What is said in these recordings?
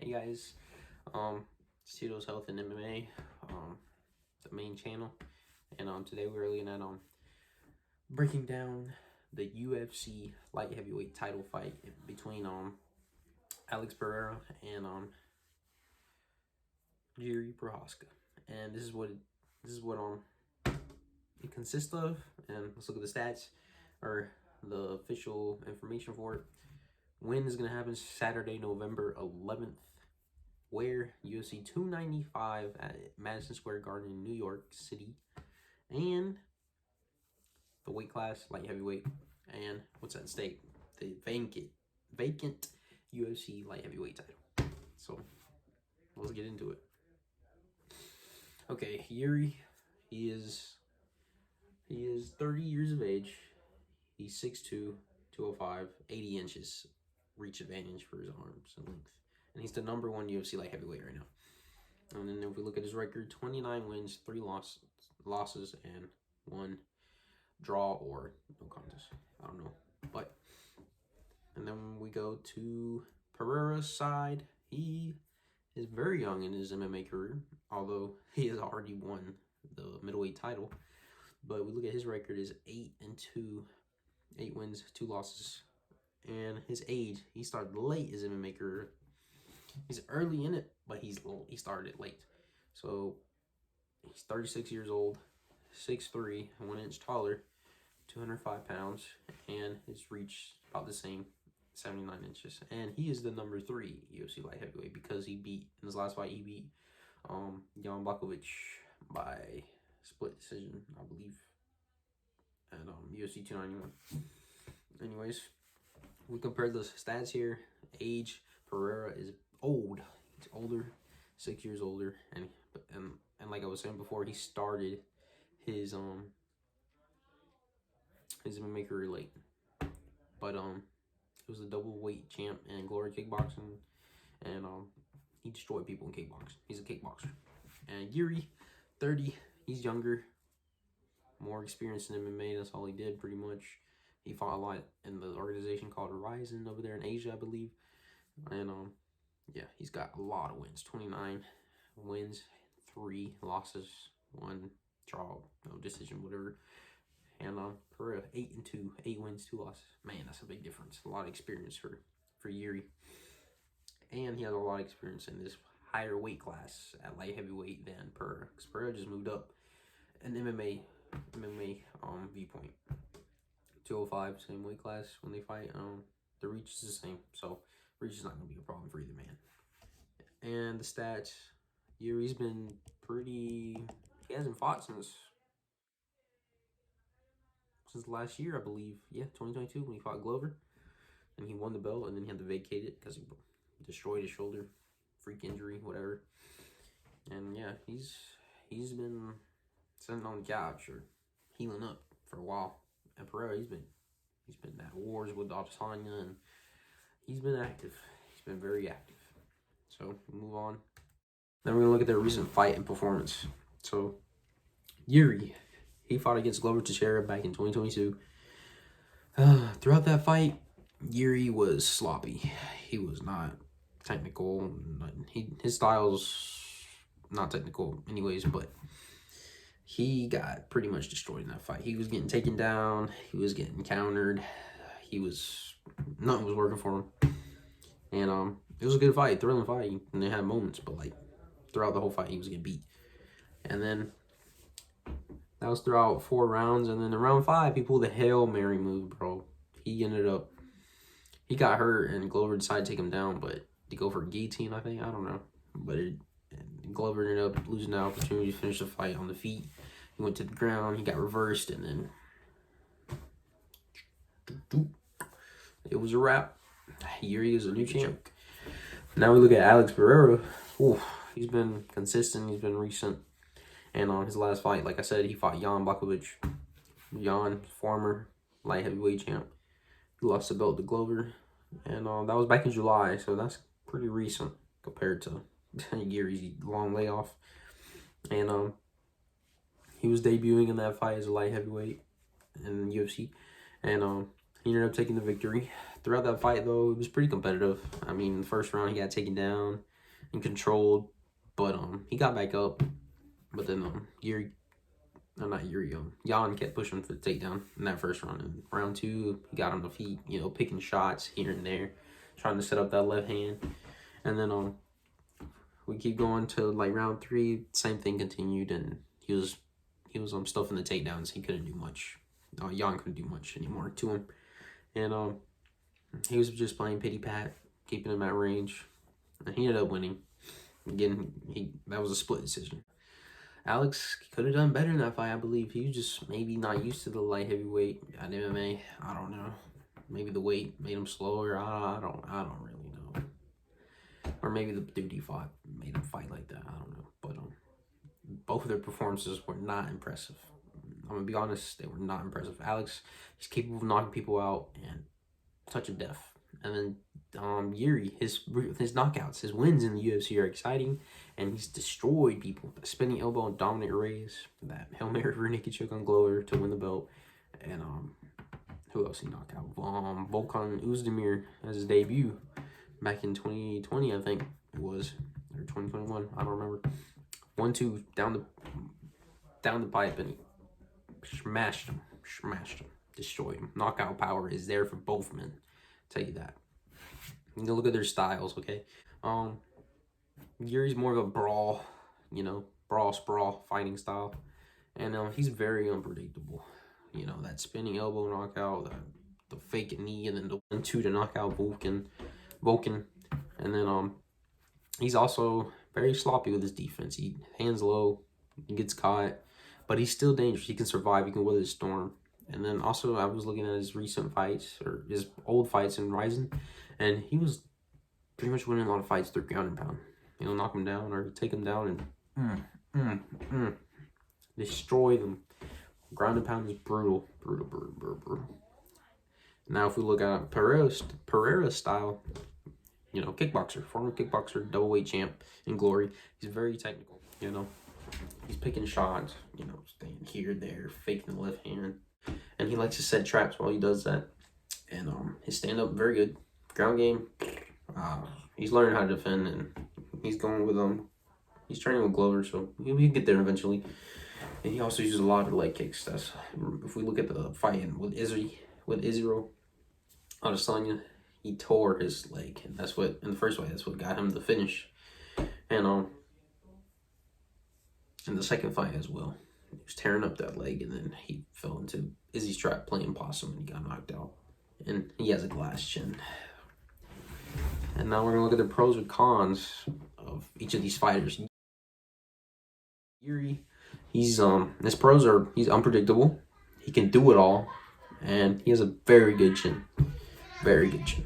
Hey guys, it's Tito's Health and MMA, the main channel, and today we're looking at breaking down the UFC light heavyweight title fight between Alex Pereira and Jiri, and this is what it consists of. And let's look at the stats or the official information for it. Win is gonna happen Saturday, November 11th. Where UFC 295 at Madison Square Garden in New York City, and the weight class light heavyweight, and what's at stake, the vacant UFC light heavyweight title. So let's get into it. Okay, Jiri, he is 30 years of age. He's 6'2", 205, 80 inches reach advantage for his arms and length, and he's the number one UFC light heavyweight right now. And then if we look at his record, 29 wins, 3 losses, and 1 draw or no contest. I don't know. But, and then we go to Pereira's side. He is very young in his MMA career, although he has already won the middleweight title. But we look at his record is 8-2, 8 wins, 2 losses. And his age, he started late his MMA career. He's early in it, but he started it late. So he's 36 years old, 6'3", 1 inch taller, 205 pounds, and his reach about the same, 79 inches. And he is the number 3 UFC light heavyweight because he beat, in his last fight, he beat Jan Blachowicz by split decision, I believe, at UFC 291. Anyways, we compare the stats here. Age, Pereira is old. He's older, 6 years older, and like I was saying before, he started his MMA career late. But he was a double weight champ in Glory Kickboxing, and he destroyed people in kickboxing. He's a kickboxer. And Jiri, 30, he's younger, more experienced in MMA. That's all he did pretty much. He fought a lot in the organization called Horizon over there in Asia, I believe. And yeah, he's got a lot of wins. 29 wins, 3 losses, 1 draw, no decision, whatever. And Pereira, 8-2, 8 wins, 2 losses. Man, that's a big difference. A lot of experience for Jiri. And he has a lot of experience in this higher weight class at light heavyweight than Pereira. Because Pereira just moved up an MMA viewpoint. 205, same weight class when they fight. The reach is the same, so reach is not going to be a problem for either man. And the stats, Jiri's been pretty. He hasn't fought since last year, I believe. Yeah, 2022 when he fought Glover, and he won the belt, and then he had to vacate it because he destroyed his shoulder, freak injury, whatever. And yeah, he's been sitting on the couch or healing up for a while. And Pereira, he's been at wars with Adesanya, and he's been active. He's been very active. So we'll move on. Then we're gonna look at their recent fight and performance. So Jiri, he fought against Glover Teixeira back in 2022. Throughout that fight, Jiri was sloppy. He was not technical. His style's not technical anyways, but he got pretty much destroyed in that fight. He was getting taken down. He was getting countered. Nothing was working for him. And it was a good fight, thrilling fight, and they had moments, but like throughout the whole fight, he was getting beat. And then that was throughout 4 rounds, and then in round 5, he pulled a Hail Mary move, bro. He got hurt, and Glover decided to take him down, but to go for a guillotine, I think, I don't know. But Glover ended up losing the opportunity to finish the fight on the feet. He went to the ground, he got reversed, and then it was a wrap. Jiri is a new champ. Now we look at Alex Pereira. Ooh, he's been consistent, he's been recent. And on his last fight, like I said, he fought Jan Blachowicz. Jan, former light heavyweight champ. He lost the belt to Glover. And that was back in July, so that's pretty recent compared to Jiri's long layoff. And he was debuting in that fight as a light heavyweight in UFC. And he ended up taking the victory, throughout that fight, though, it was pretty competitive. I mean, the first round he got taken down and controlled, but he got back up. But then Yuri, no, not Yuri, Jan kept pushing for the takedown in that first round. In round 2, he got on the feet, you know, picking shots here and there, trying to set up that left hand. And then we keep going to like round 3, same thing continued, and he was stuffing the takedowns. He couldn't do much. Jan couldn't do much anymore to him, and he was just playing pity pat, keeping him at range, and he ended up winning. Again, that was a split decision. Alex could have done better in that fight, I believe. He was just maybe not used to the light heavyweight at MMA. I don't know. Maybe the weight made him slower. I don't really know. Or maybe the dude he fought made him fight like that. I don't know. But both of their performances were not impressive. I'm gonna be honest, they were not impressive. Alex, he's capable of knocking people out and touch of death. And then Jiri, his knockouts, his wins in the UFC are exciting, and he's destroyed people. The spinning elbow on Dominic Reyes, that Hail Mary for Nikki choke on Glover to win the belt, and who else he knocked out? Volkan Oezdemir as his debut back in 2020, I think it was, or 2021. I don't remember. 1-2 down the pipe, and he smashed him, destroyed him. Knockout power is there for both men. Tell you that. You can look at their styles, okay? Yuri's more of a brawl, you know, sprawl fighting style, and he's very unpredictable. You know, that spinning elbow knockout, the fake knee, and then the 1-2 to knock out Volkan, and then he's also very sloppy with his defense. He hands low, he gets caught, but he's still dangerous. He can survive. He can weather the storm. And then also, I was looking at his recent fights, or his old fights in Ryzen, and he was pretty much winning a lot of fights through ground and pound. You know, knock him down or take him down and destroy them. Ground and pound is brutal. Now, if we look at Pereira's style, you know, former kickboxer, double-weight champ in Glory, he's very technical, you know. He's picking shots, you know, staying here, there, faking the left hand. And he likes to set traps while he does that. And his stand-up, very good. Ground game, he's learning how to defend, and he's going with he's training with Glover, so he'll get there eventually. And he also uses a lot of leg kicks. If we look at the fight with Israel Adesanya, he tore his leg, and that's what in the first fight, that's what got him the finish. And in the second fight as well, he was tearing up that leg, and then he fell into Izzy's trap playing possum, and he got knocked out. And he has a glass chin. And now we're gonna look at the pros and cons of each of these fighters. Jiri, his pros are he's unpredictable, he can do it all, and he has a very good chin. Very good chin.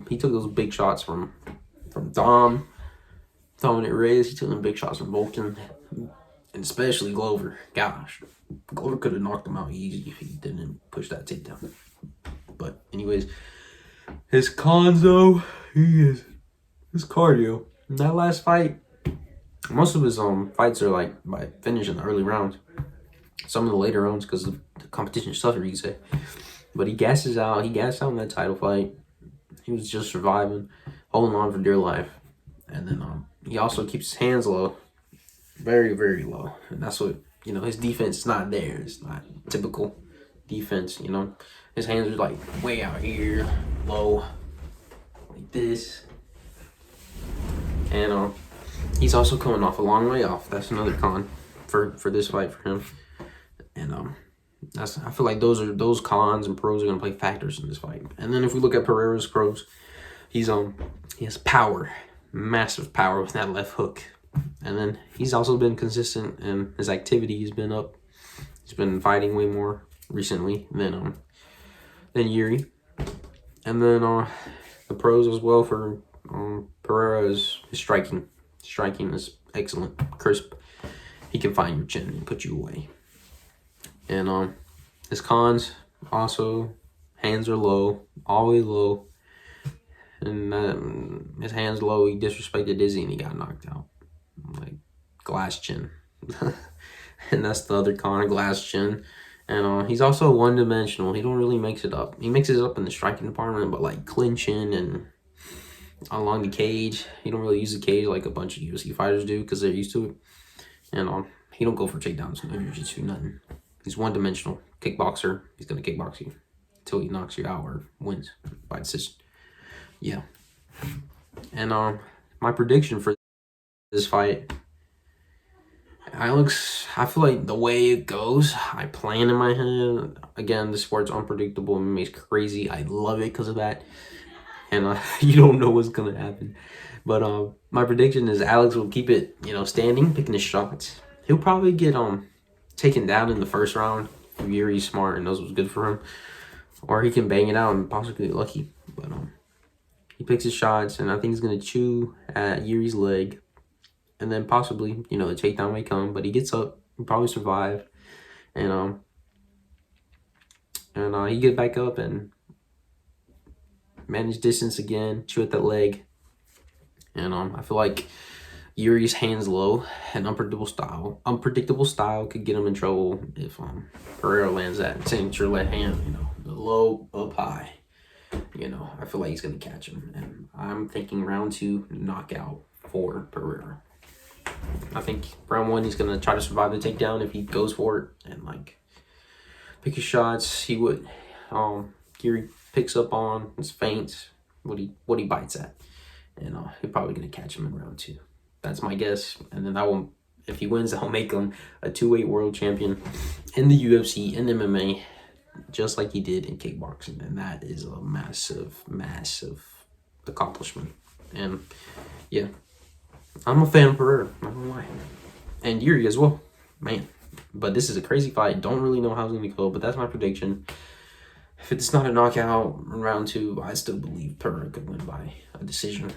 He took those big shots from Dom, Dominic Reyes. He took them big shots from Volkan, and especially Glover. Gosh, Glover could have knocked him out easy if he didn't push that takedown. But anyways, his cons though, his cardio. In that last fight, most of his fights are like by finish in the early rounds. Some of the later rounds because the competition is tougher, you could say. But he gassed out in that title fight. He was just surviving, holding on for dear life. And then he also keeps his hands low. Very, very low. And that's what, you know, his defense is not there. It's not typical defense, you know. His hands are like way out here, low, like this. And he's also coming off a long way off. That's another con for this fight for him. And I feel like those cons and pros are gonna play factors in this fight. And then if we look at Pereira's pros, he has power, massive power with that left hook. And then he's also been consistent in his activity. He's been up. He's been fighting way more recently than Jiri. And then the pros as well for Pereira is his striking. Striking is excellent, crisp. He can find your chin and put you away. And his cons also, hands are low, always low. And his hands low, he disrespected Izzy and he got knocked out. Like glass chin. And that's the other con, glass chin. And he's also one-dimensional. He don't really mix it up. He mixes it up in the striking department, but like clinching and along the cage, he don't really use the cage like a bunch of UFC fighters do because they're used to it. And he don't go for takedowns, no jiu-jitsu, nothing. He's one-dimensional. Kickboxer. He's gonna kickbox you until he knocks you out or wins by decision. Yeah. And my prediction for this fight, I feel like the way it goes, I plan in my head. Again, the sport's unpredictable and makes crazy. I love it because of that. And you don't know what's gonna happen. But my prediction is Alex will keep it, standing, picking his shots. He'll probably get taken down in the first round if Yuri's smart and knows what's good for him, or he can bang it out and possibly get lucky. But he picks his shots, and I think he's gonna chew at Yuri's leg, and then possibly the takedown may come, but he gets up, he'll probably survive, and he get back up and manage distance again, chew at that leg. And I feel like Yuri's hands low and unpredictable style could get him in trouble if Pereira lands that signature left hand, the low up high. I feel like he's gonna catch him, and I'm thinking round 2 knockout for Pereira. I think round 1 he's gonna try to survive the takedown if he goes for it and like pick his shots. He would Jiri picks up on his feints, what he bites at, and he's probably gonna catch him in round 2. That's my guess. And then if he wins, that'll make him a 2-weight world champion in the UFC and MMA, just like he did in kickboxing. And that is a massive, massive accomplishment. And yeah, I'm a fan of Pereira, not gonna lie. And Jiri as well, man. But this is a crazy fight. Don't really know how it's gonna go, but that's my prediction. If it's not a knockout in round 2, I still believe Pereira could win by a decision.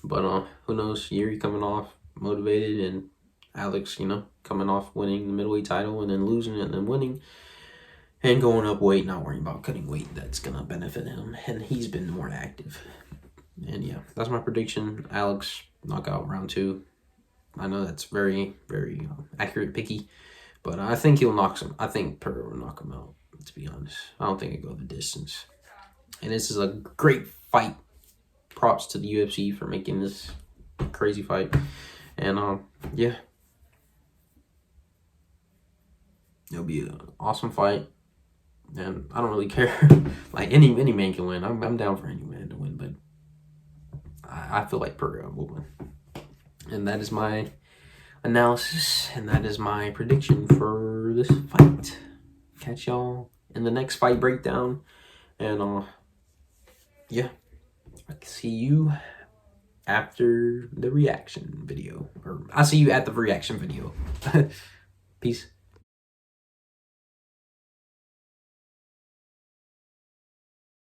But who knows? Jiri coming off motivated, and Alex, coming off winning the middleweight title and then losing it and then winning and going up weight, not worrying about cutting weight. That's gonna benefit him, and he's been more active. And yeah, that's my prediction. Alex knockout round 2. I know that's very, very accurate, picky, but I think he'll knock him. I think Pereira will knock him out. To be honest, I don't think it go the distance. And this is a great fight. Props to the UFC for making this crazy fight. And yeah, it'll be an awesome fight. And I don't really care. Like any man can win. I'm down for any man to win, but I feel like Pereira will win. And that is my analysis, and that is my prediction for this fight. Catch y'all in the next fight breakdown. And yeah, I can see you after the reaction video, or I'll see you at the reaction video. Peace.